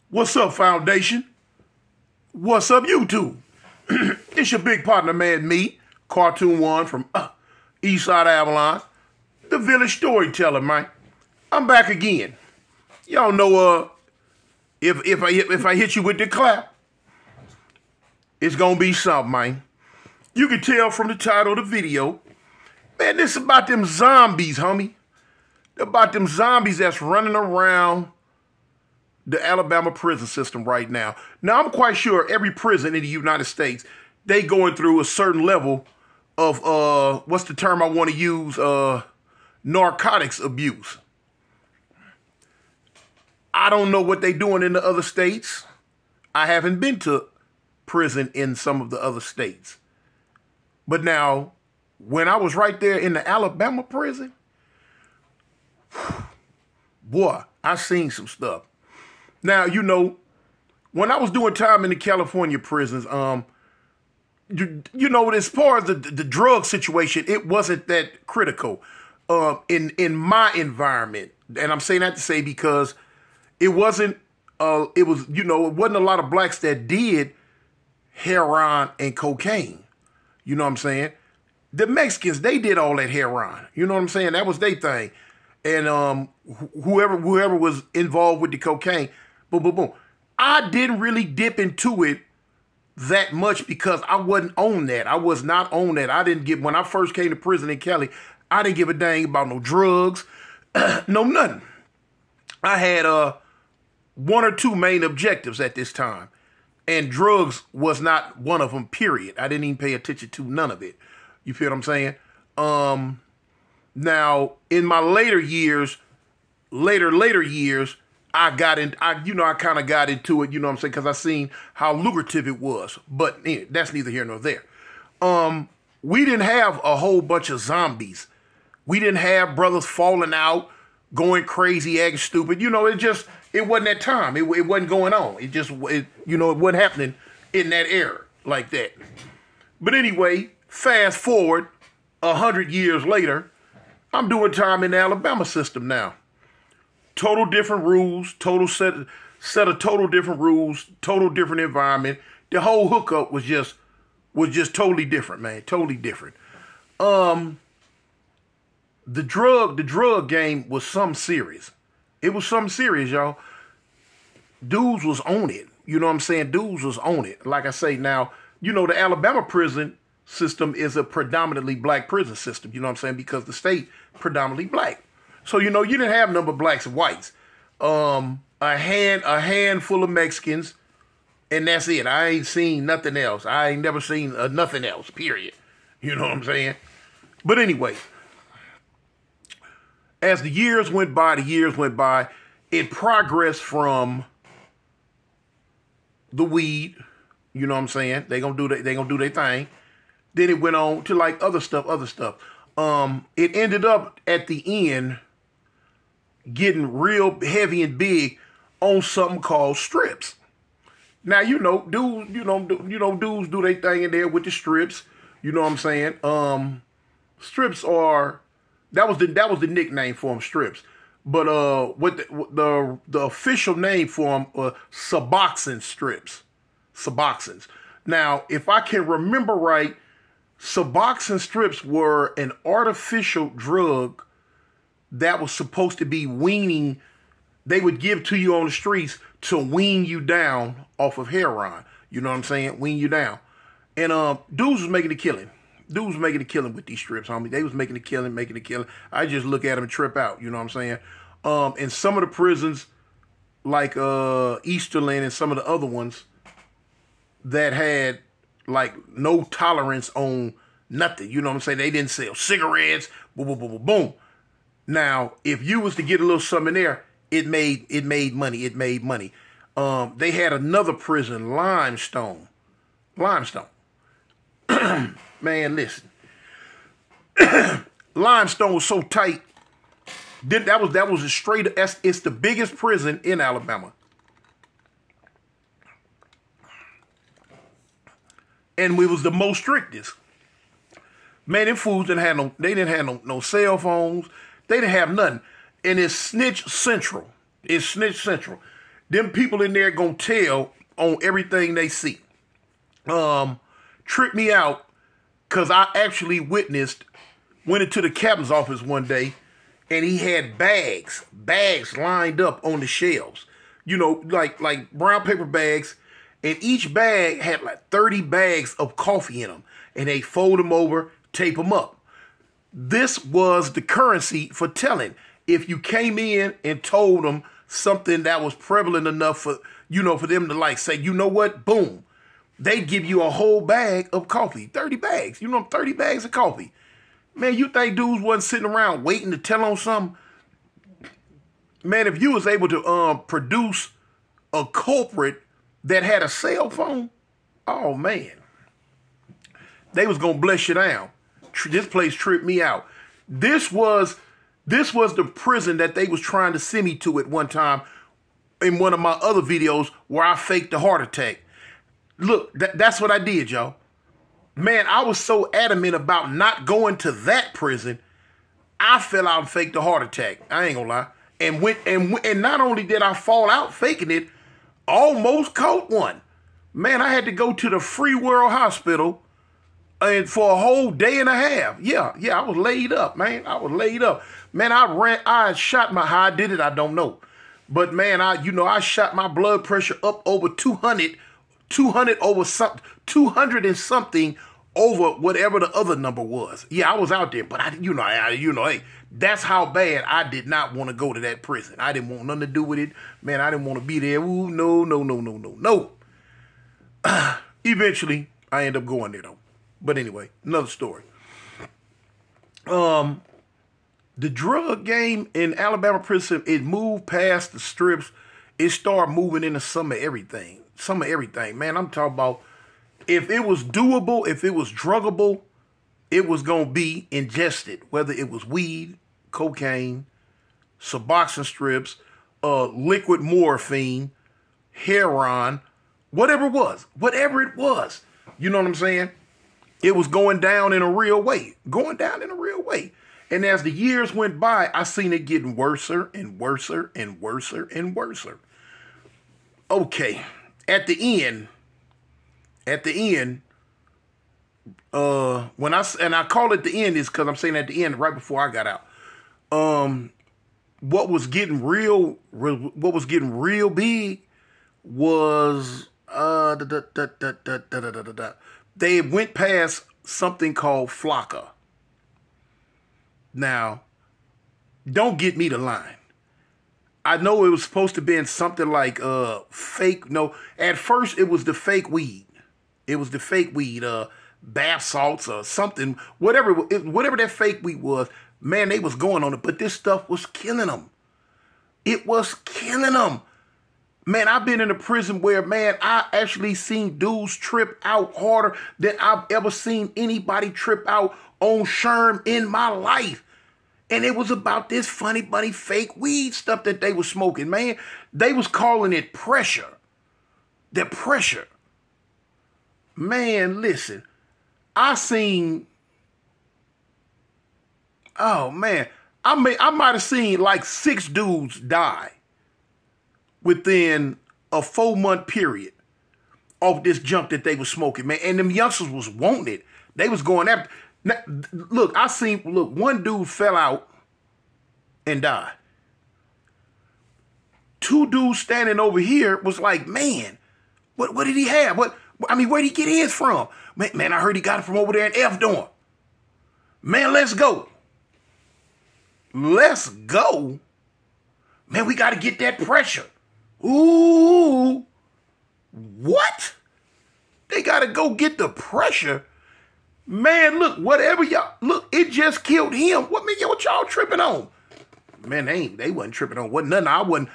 What's up, Foundation? What's up, YouTube? It's your big partner, man, me, Cartoon One from Eastside Avalon, the village storyteller, man. I'm back again. Y'all know, if I hit you with the clap, it's gonna be something, man. You can tell from the title of the video, man, this is about them zombies, homie. About them zombies that's running around the Alabama prison system right now. Now, I'm quite sure every prison in the United States, they going through a certain level of, what's the term I want to use? Narcotics abuse. I don't know what they doing in the other states. I haven't been to prison in some of the other states. But now, when I was right there in the Alabama prison, boy, I seen some stuff. Now, you know, when I was doing time in the California prisons, you know, as far as the drug situation, it wasn't that critical in my environment. And I'm saying that to say because it wasn't, it wasn't a lot of blacks that did heroin and cocaine. You know what I'm saying? The Mexicans, they did all that heroin. You know what I'm saying? That was their thing. And whoever was involved with the cocaine, boom, boom, boom. I didn't really dip into it that much because I wasn't on that. I was not on that. I didn't get, when I first came to prison in Cali, I didn't give a dang about no drugs, no nothing. I had one or two main objectives at this time. And drugs was not one of them, period. I didn't even pay attention to none of it. You feel what I'm saying? Now, in my later years, I kind of got into it, you know what I'm saying? Because I seen how lucrative it was. But that's neither here nor there. We didn't have a whole bunch of zombies. We didn't have brothers falling out, going crazy, acting stupid. You know, it wasn't that time. It wasn't going on. It wasn't happening in that era like that. But anyway, fast forward 100 years later, I'm doing time in the Alabama system now. Total different rules, total set of total different rules, total different environment. The whole hookup was just totally different, man. Totally different. The drug game was something serious. It was something serious, y'all. Dudes was on it. You know what I'm saying? Dudes was on it. Like I say now, you know, the Alabama prison system is a predominantly black prison system. You know what I'm saying? Because the state predominantly black. So, you know, you didn't have number of blacks and whites. A handful of Mexicans, and that's it. I ain't seen nothing else. I ain't never seen nothing else, period. You know what I'm saying? But anyway, as the years went by, it progressed from the weed, you know what I'm saying? They gonna do their thing. Then it went on to like other stuff. It ended up at the end getting real heavy and big on something called strips. Now, you know, dudes do their thing in there with the strips. You know what I'm saying? Strips are, that was the nickname for them, strips. But what the official name for them, Suboxone strips. Suboxones. Now, if I can remember right, Suboxone strips were an artificial drug that was supposed to be weaning. They would give to you on the streets to wean you down off of heroin. You know what I'm saying? Wean you down. And dudes was making a killing. Dudes was making a killing with these strips, homie. They was making a killing. I just look at them and trip out. You know what I'm saying? In some of the prisons, like Easterland and some of the other ones that had like no tolerance on nothing. You know what I'm saying? They didn't sell cigarettes. Boom, boom, boom, boom, boom. Now, if you was to get a little something there, it made money. They had another prison, Limestone. Man, listen. Limestone was so tight. That was a straight. It's the biggest prison in Alabama. And we was the most strictest. Man, them fools didn't have no cell phones. They didn't have nothing. And it's snitch central. Them people in there gonna tell on everything they see. Tripped me out because I actually went into the captain's office one day, and he had bags lined up on the shelves. You know, like brown paper bags, and each bag had like 30 bags of coffee in them, and they fold them over, tape them up. This was the currency for telling. If you came in and told them something that was prevalent enough for, for them to like say, you know what, boom, they'd give you a whole bag of coffee, 30 bags, 30 bags of coffee. Man, you think dudes wasn't sitting around waiting to tell on something? Man, if you was able to produce a culprit that had a cell phone, oh man, they was gonna bless you down. This place tripped me out. This was the prison that they was trying to send me to at one time in one of my other videos where I faked a heart attack. Look, that's what I did, y'all. Man, I was so adamant about not going to that prison, I fell out and faked a heart attack. I ain't gonna lie. And not only did I fall out faking it, almost caught one. Man, I had to go to the Free World Hospital and for a whole day and a half. Yeah, I was laid up, man. I was laid up. Man, I shot how I did it, I don't know. But man, I shot my blood pressure up over 200 over something, 200 and something over whatever the other number was. Yeah, I was out there, but hey, that's how bad I did not want to go to that prison. I didn't want nothing to do with it. Man, I didn't want to be there. Ooh, no. Eventually, I ended up going there though. But anyway, another story. The drug game in Alabama prison, it moved past the strips. It started moving into some of everything. Man, I'm talking about if it was doable, if it was druggable, it was going to be ingested. Whether it was weed, cocaine, Suboxone strips, liquid morphine, heroin, whatever it was. You know what I'm saying? It was going down in a real way. And as the years went by, I seen it getting worser and worser and worser and worser. Okay, at the end, when I call it the end is because I'm saying at the end right before I got out. What was getting real big was they went past something called Flocka. Now, don't get me the line. I know it was supposed to be something like fake. No, at first it was the fake weed. Bath salts or something. Whatever that fake weed was, man, they was going on it. But this stuff was killing them. It was killing them. Man, I've been in a prison where, man, I actually seen dudes trip out harder than I've ever seen anybody trip out on Sherm in my life. And it was about this funny bunny fake weed stuff that they was smoking, man. They was calling it pressure. The pressure. Man, listen. Oh, man. I might have seen like 6 dudes die within a 4-month period of this junk that they was smoking, man. And them youngsters was wanting it. They was going after. Now, look, one dude fell out and died. 2 dudes standing over here was like, man, what did he have? Where'd he get his from? Man, I heard he got it from over there in F dorm. Man, let's go. Let's go. Man, we got to get that pressure. Ooh. What? They got to go get the pressure? Man, look, it just killed him. What y'all tripping on? Man, they wasn't tripping on. Wasn't nothing. I wasn't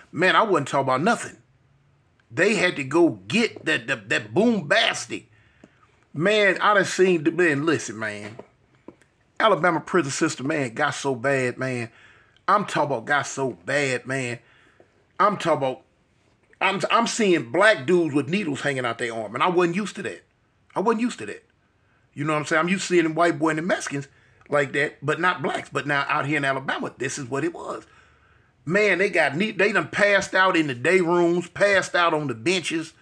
talking about nothing. They had to go get that bombastic. Man, I done seen, man, listen, man. Alabama prison system, man, got so bad, man. I'm talking about got so bad, man. I'm talking about, I'm seeing black dudes with needles hanging out their arm, and I wasn't used to that. You know what I'm saying? I'm used to seeing white boy and the Mexicans like that, but not blacks. But now out here in Alabama, this is what it was. Man, they done passed out in the day rooms, passed out on the benches,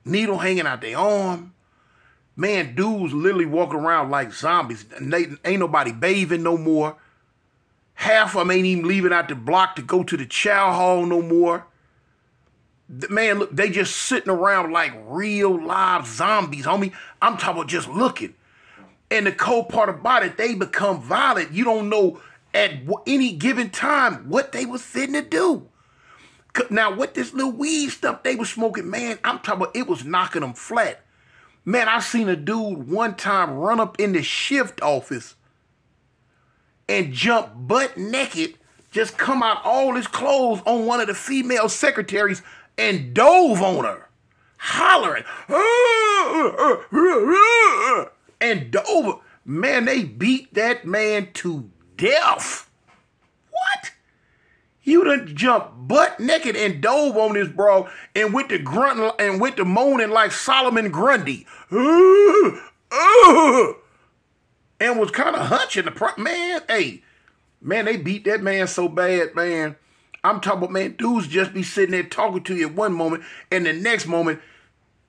needle hanging out their arm. Man, dudes literally walking around like zombies. Ain't nobody bathing no more. Half of them ain't even leaving out the block to go to the chow hall no more. Man, look, they just sitting around like real live zombies, homie. I'm talking about just looking. And the cold part about it, they become violent. You don't know at any given time what they was fitting to do. Now, what this little weed stuff they was smoking, man, I'm talking about it was knocking them flat. Man, I seen a dude one time run up in the shift office and jump butt naked, just come out all his clothes on one of the female secretaries and dove on her, hollering, and dove. Man, they beat that man to death. What? You done jumped butt naked and dove on this bro and went to grunting and went to moaning like Solomon Grundy. And was kind of hunching man. Hey, man, they beat that man so bad, man. I'm talking about, man, dudes just be sitting there talking to you at one moment, and the next moment,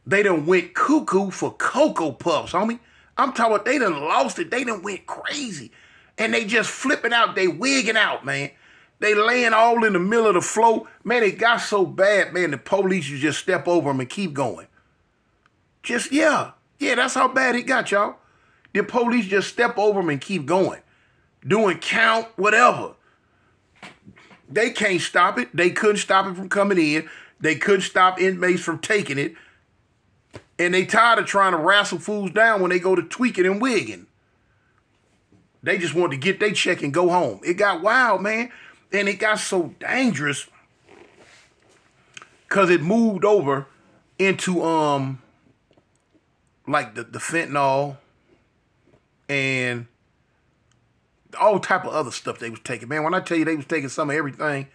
they done went cuckoo for Cocoa Puffs, homie. I'm talking about they done lost it. They done went crazy. And they just flipping out. They wigging out, man. They laying all in the middle of the floor. Man, it got so bad, man, the police you just step over them and keep going. Just, yeah, that's how bad it got, y'all. The police just step over them and keep going. Doing count, whatever. They can't stop it. They couldn't stop it from coming in. They couldn't stop inmates from taking it. And they tired of trying to wrestle fools down when they go to tweaking and wigging. They just wanted to get their check and go home. It got wild, man. And it got so dangerous because it moved over into like the fentanyl and all type of other stuff they was taking. Man, when I tell you they was taking some of everything,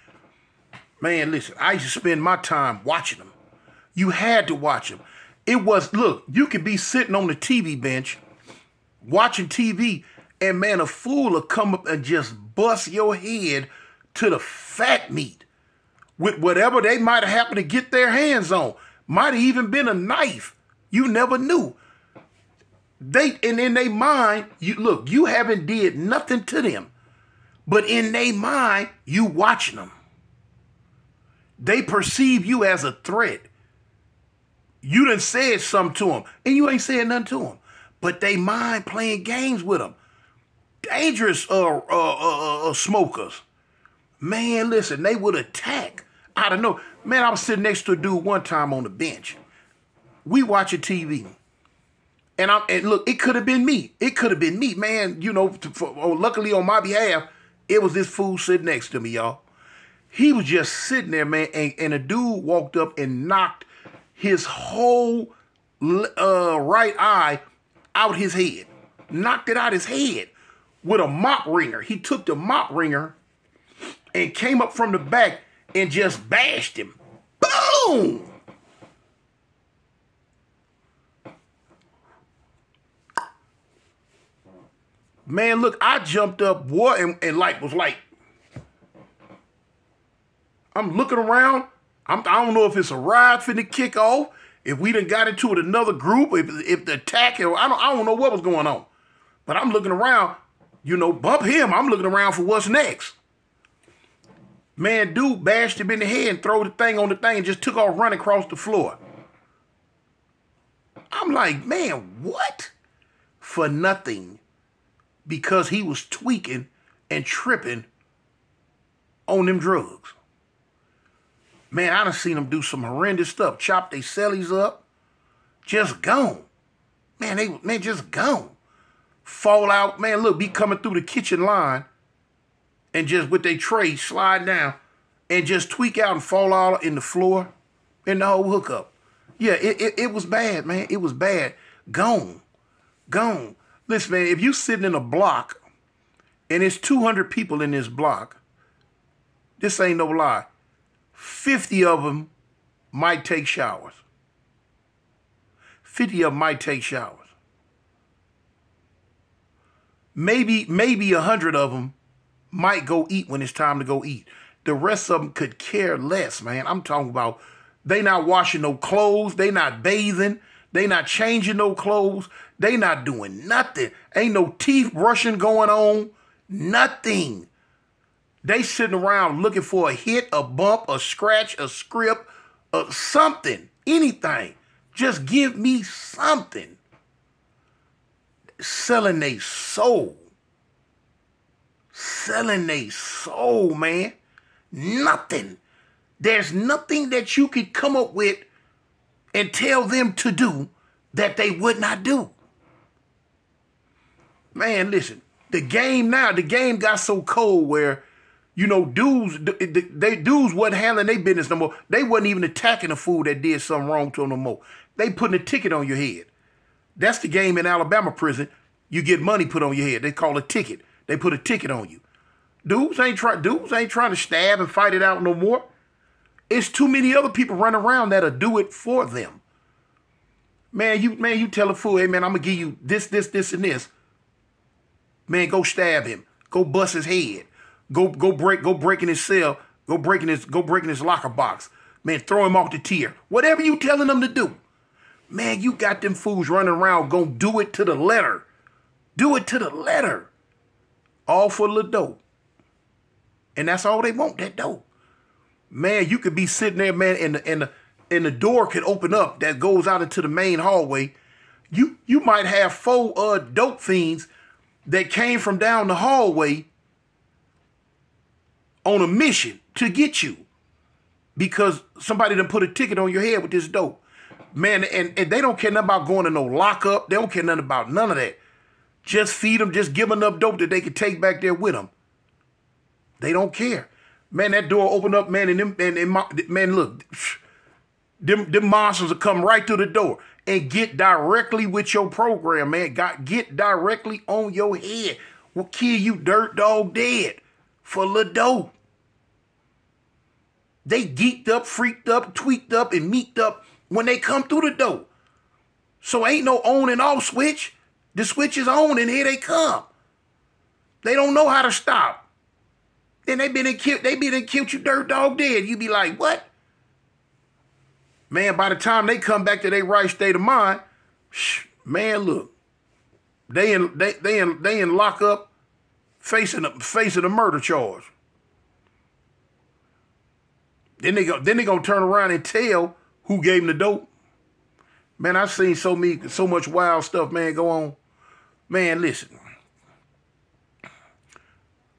man, listen, I used to spend my time watching them. You had to watch them. It was, look, you could be sitting on the TV bench watching TV, and man, a fool will come up and just bust your head to the fat meat with whatever they might have happened to get their hands on. Might have even been a knife. You never knew. And in their mind, you haven't did nothing to them. But in their mind, you watching them. They perceive you as a threat. You done said something to them, and you ain't said nothing to them. But they mind playing games with them. Dangerous smokers. Man, listen, they would attack. I don't know. Man, I was sitting next to a dude one time on the bench. We watching TV. And look, it could have been me. It could have been me, man. You know, luckily on my behalf, it was this fool sitting next to me, y'all. He was just sitting there, man, and a dude walked up and knocked his whole right eye out his head. Knocked it out his head with a mop wringer. He took the mop wringer and came up from the back and just bashed him. Boom! Man, look, I jumped up, boy, and like was like, I'm looking around. I don't know if it's a ride finna kick off, if we done got into it another group, if the attack, I don't know what was going on. But I'm looking around, you know, bump him. I'm looking around for what's next. Man, dude bashed him in the head and throw the thing on the thing and just took off running across the floor. I'm like, man, what? For nothing. Because he was tweaking and tripping on them drugs. Man, I done seen them do some horrendous stuff. Chop their cellies up. Just gone. Man, they just gone. Fall out. Man, look, be coming through the kitchen line and just with their tray slide down and just tweak out and fall out in the floor and the whole hookup. Yeah, it was bad, man. It was bad. Gone. Gone. Listen, man, if you sitting in a block and it's 200 people in this block, this ain't no lie, 50 of them might take showers. 50 of them might take showers. Maybe 100 of them might go eat when it's time to go eat. The rest of them could care less, man. I'm talking about they not washing no clothes. They not bathing. They not changing no clothes. They not doing nothing. Ain't no teeth brushing going on. Nothing. They sitting around looking for a hit, a bump, a scratch, a script, something, anything. Just give me something. Selling they soul. Selling they soul, man. Nothing. There's nothing that you could come up with and tell them to do that they would not do. Man, listen, the game got so cold where, you know, dudes wasn't handling their business no more. They wasn't even attacking the fool that did something wrong to them no more. They putting a ticket on your head. That's the game in Alabama prison. You get money put on your head. They call it a ticket. They put a ticket on you. Dudes ain't trying to stab and fight it out no more. It's too many other people running around that'll do it for them. Man, you tell a fool, hey man, I'm gonna give you this, and this. Man, go stab him. Go bust his head. Go break in his cell. Go break in his locker box. Man, throw him off the tier. Whatever you telling them to do. Man, you got them fools running around gonna do it to the letter. Do it to the letter. All for the dope. And that's all they want, that dope. Man, you could be sitting there, man, and the door could open up that goes out into the main hallway. You might have 4 dope fiends that came from down the hallway on a mission to get you because somebody done put a ticket on your head with this dope. Man, and they don't care nothing about going to no lockup. They don't care nothing about none of that. Just feed them, just give them enough dope that they can take back there with them. They don't care. Man, that door opened up, man, man, look, them monsters will come right through the door and get directly with your program, man. Get directly on your head. Will kill you dirt dog dead for the dope. They geeked up, freaked up, tweaked up, and meeked up when they come through the door. So ain't no on and off switch. The switch is on and here they come. They don't know how to stop. Then they been and killed you dirt dog dead. You be like, what? Man, by the time they come back to their right state of mind, man, look, they in lockup facing a murder charge. Then they gonna turn around and tell who gave them the dope. Man, I've seen so much wild stuff, man, go on. Man, listen.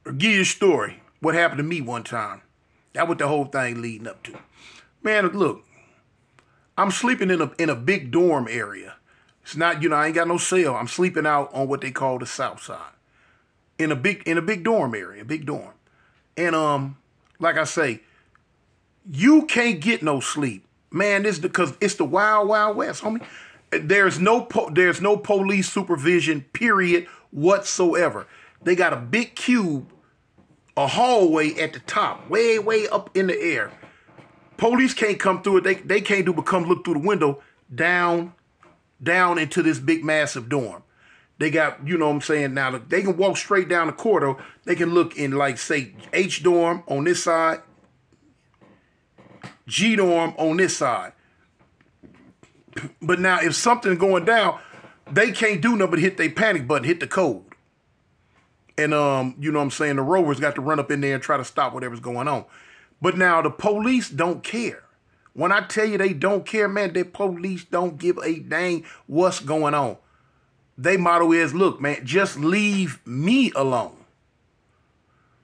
I'll give you a story. What happened to me one time. That's what the whole thing leading up to. Man, look. I'm sleeping in a big dorm area. It's not, I ain't got no cell. I'm sleeping out on what they call the south side. In a big dorm area, big dorm. And like I say, you can't get no sleep. Man, this is because it's the wild, wild west, homie. There's no police supervision, period, whatsoever. They got a big cube, a hallway at the top, way, way up in the air. Police can't come through it. They can't do but come look through the window down into this big, massive dorm. They got, you know what I'm saying, now they can walk straight down the corridor. They can look in, like, say, H dorm on this side, G dorm on this side. But now if something's going down, they can't do nothing but hit their panic button, hit the code. And, you know what I'm saying, the rovers got to run up in there and try to stop whatever's going on. But now the police don't care. When I tell you they don't care, man, the police don't give a dang what's going on. Their motto is, look, man, just leave me alone.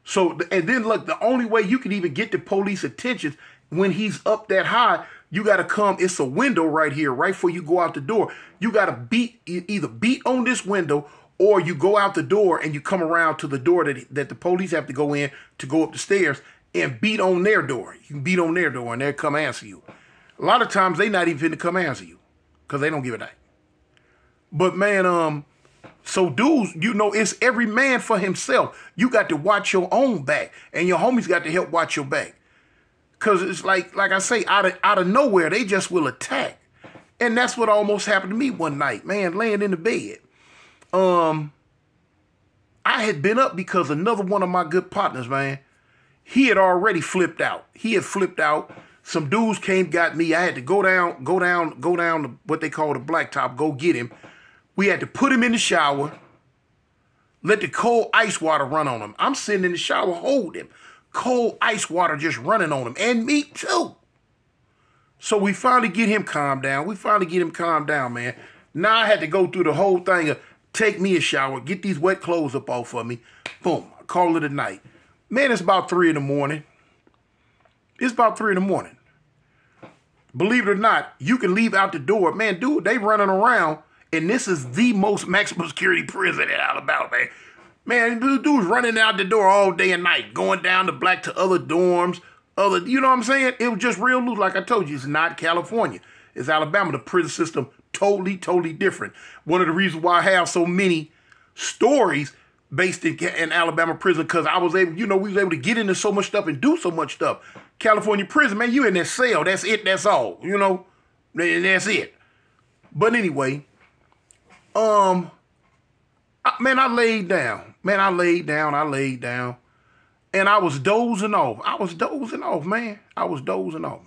So, and then look, the only way you can even get the police attention when he's up that high, you got to come, it's a window right here, right before you go out the door. You got to either beat on this window or you go out the door and you come around to the door that the police have to go in to go up the stairs and beat on their door. You can beat on their door and they'll come answer you. A lot of times they not even finna come answer you because they don't give a damn. But man, so dudes, it's every man for himself. You got to watch your own back and your homies got to help watch your back. Because it's like I say, out of nowhere, they just will attack. And that's what almost happened to me one night, man, laying in the bed. I had been up because another one of my good partners, man, he had already flipped out. He had flipped out. Some dudes came, got me. I had to go down to what they call the blacktop, go get him. We had to put him in the shower, let the cold ice water run on him. I'm sitting in the shower, hold him. Cold ice water just running on him, and me too. So we finally get him calmed down. Man. Now I had to go through the whole thing of take me a shower, get these wet clothes up off of me. Boom, I call it a night. Man, it's about 3 in the morning. Believe it or not, you can leave out the door. Man, dude, they running around, and this is the most maximum security prison in Alabama, man. Man, dudes running out the door all day and night, going down to other dorms, you know what I'm saying? It was just real loose. Like I told you, it's not California. It's Alabama. The prison system, totally different. One of the reasons why I have so many stories based in Alabama prison, because I was able, we was able to get into so much stuff and do so much stuff. California prison, man, you in that cell. That's it. That's all. And that's it. But anyway, man, I laid down. And I was dozing off. Man. I was dozing off.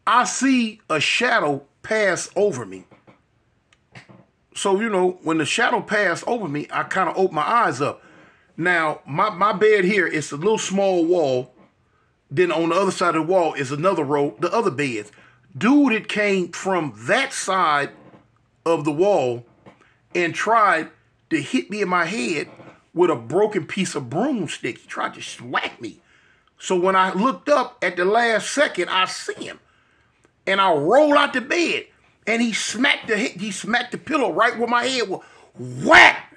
I see a shadow pass over me. So, when the shadow passed over me, I kind of opened my eyes up. Now, my bed here is a little small wall. Then on the other side of the wall is another row, the other beds. Dude, it came from that side of the wall and tried to hit me in my head with a broken piece of broomstick. He tried to smack me. So when I looked up at the last second, I see him. And I roll out the bed. And he smacked the pillow right where my head was. Whack!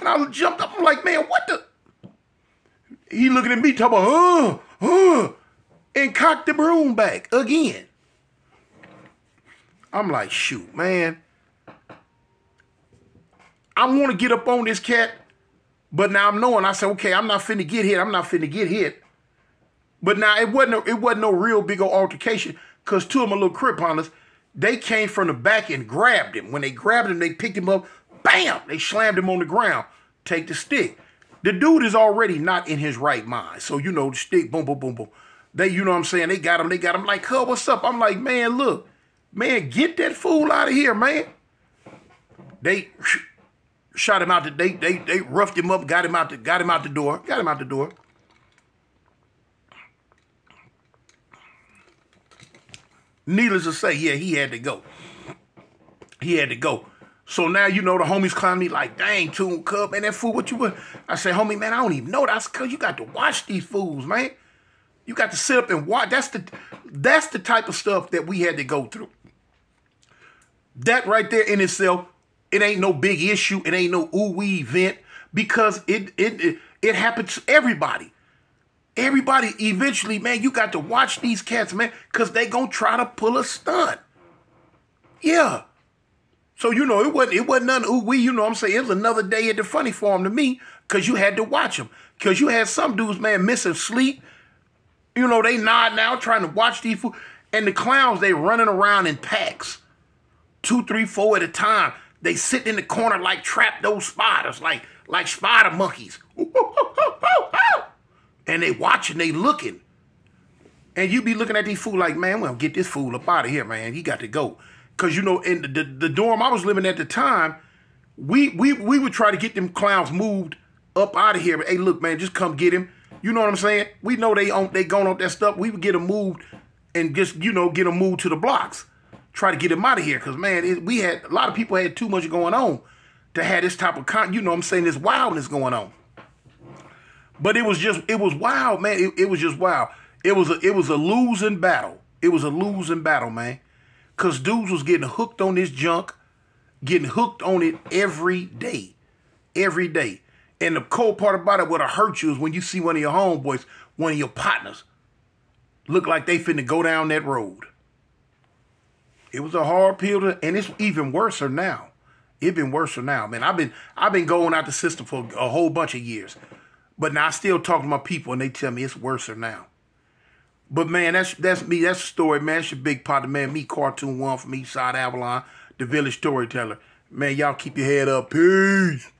And I jumped up. I'm like, man, what the? He looking at me talking about, and cocked the broom back again. I'm like, shoot, man. I want to get up on this cat, but now I'm knowing. I said, okay, I'm not finna get hit. But now it wasn't no real big old altercation, because two of my little crip hunters, they came from the back and grabbed him. When they grabbed him, they picked him up, bam, they slammed him on the ground. Take the stick. The dude is already not in his right mind. So, the stick, boom, boom, boom, boom. They, you know what I'm saying? They got him like, huh, what's up? I'm like, man, look, man, get that fool out of here, man. They shot him out. They roughed him up, got him out the door. Needless to say, yeah, he had to go. So now, the homies clown me like, dang, Toon Cub, man, that fool, what you were? I said, homie, man, I don't even know. That's because you got to watch these fools, man. You got to sit up and watch. That's the type of stuff that we had to go through. That right there in itself, it ain't no big issue. It ain't no ooh-wee event, because it happens to everybody. Everybody eventually, man, you got to watch these cats, man, because they going to try to pull a stunt. Yeah. So, it wasn't nothing ooh-wee, what I'm saying? It was another day at the funny farm to me, because you had to watch them. Because you had some dudes, man, missing sleep. They nodding out, trying to watch these fools. And the clowns, they running around in packs. 2, 3, 4 at a time. They sit in the corner like trap those spiders, like spider monkeys. And they watching, they looking. And you be looking at these fools like, man, well, get this fool up out of here, man. He got to go. Because, in the dorm I was living at the time, we would try to get them clowns moved up out of here. But, hey, look, man, just come get him. You know what I'm saying? We know they going on that stuff. We would get them moved and just, get them moved to the blocks. Try to get them out of here. Because, man, a lot of people had too much going on to have this type of, this wildness going on. But it was wild, man. It was just wild. It was a losing battle. It was a losing battle, man. Because dudes was getting hooked on this junk, getting hooked on it every day. Every day. And the cold part about it, what'll hurt you is when you see one of your homeboys, one of your partners, look like they finna go down that road. It was a hard pill to, and it's even worse now. It's been worse now, man. I've been going out the system for a whole bunch of years. But now I still talk to my people and they tell me it's worse now. But man, that's me. That's the story, man. It's your big partner, man. Me, Cartoon One from Eastside Avalon, the village storyteller. Man, y'all keep your head up. Peace.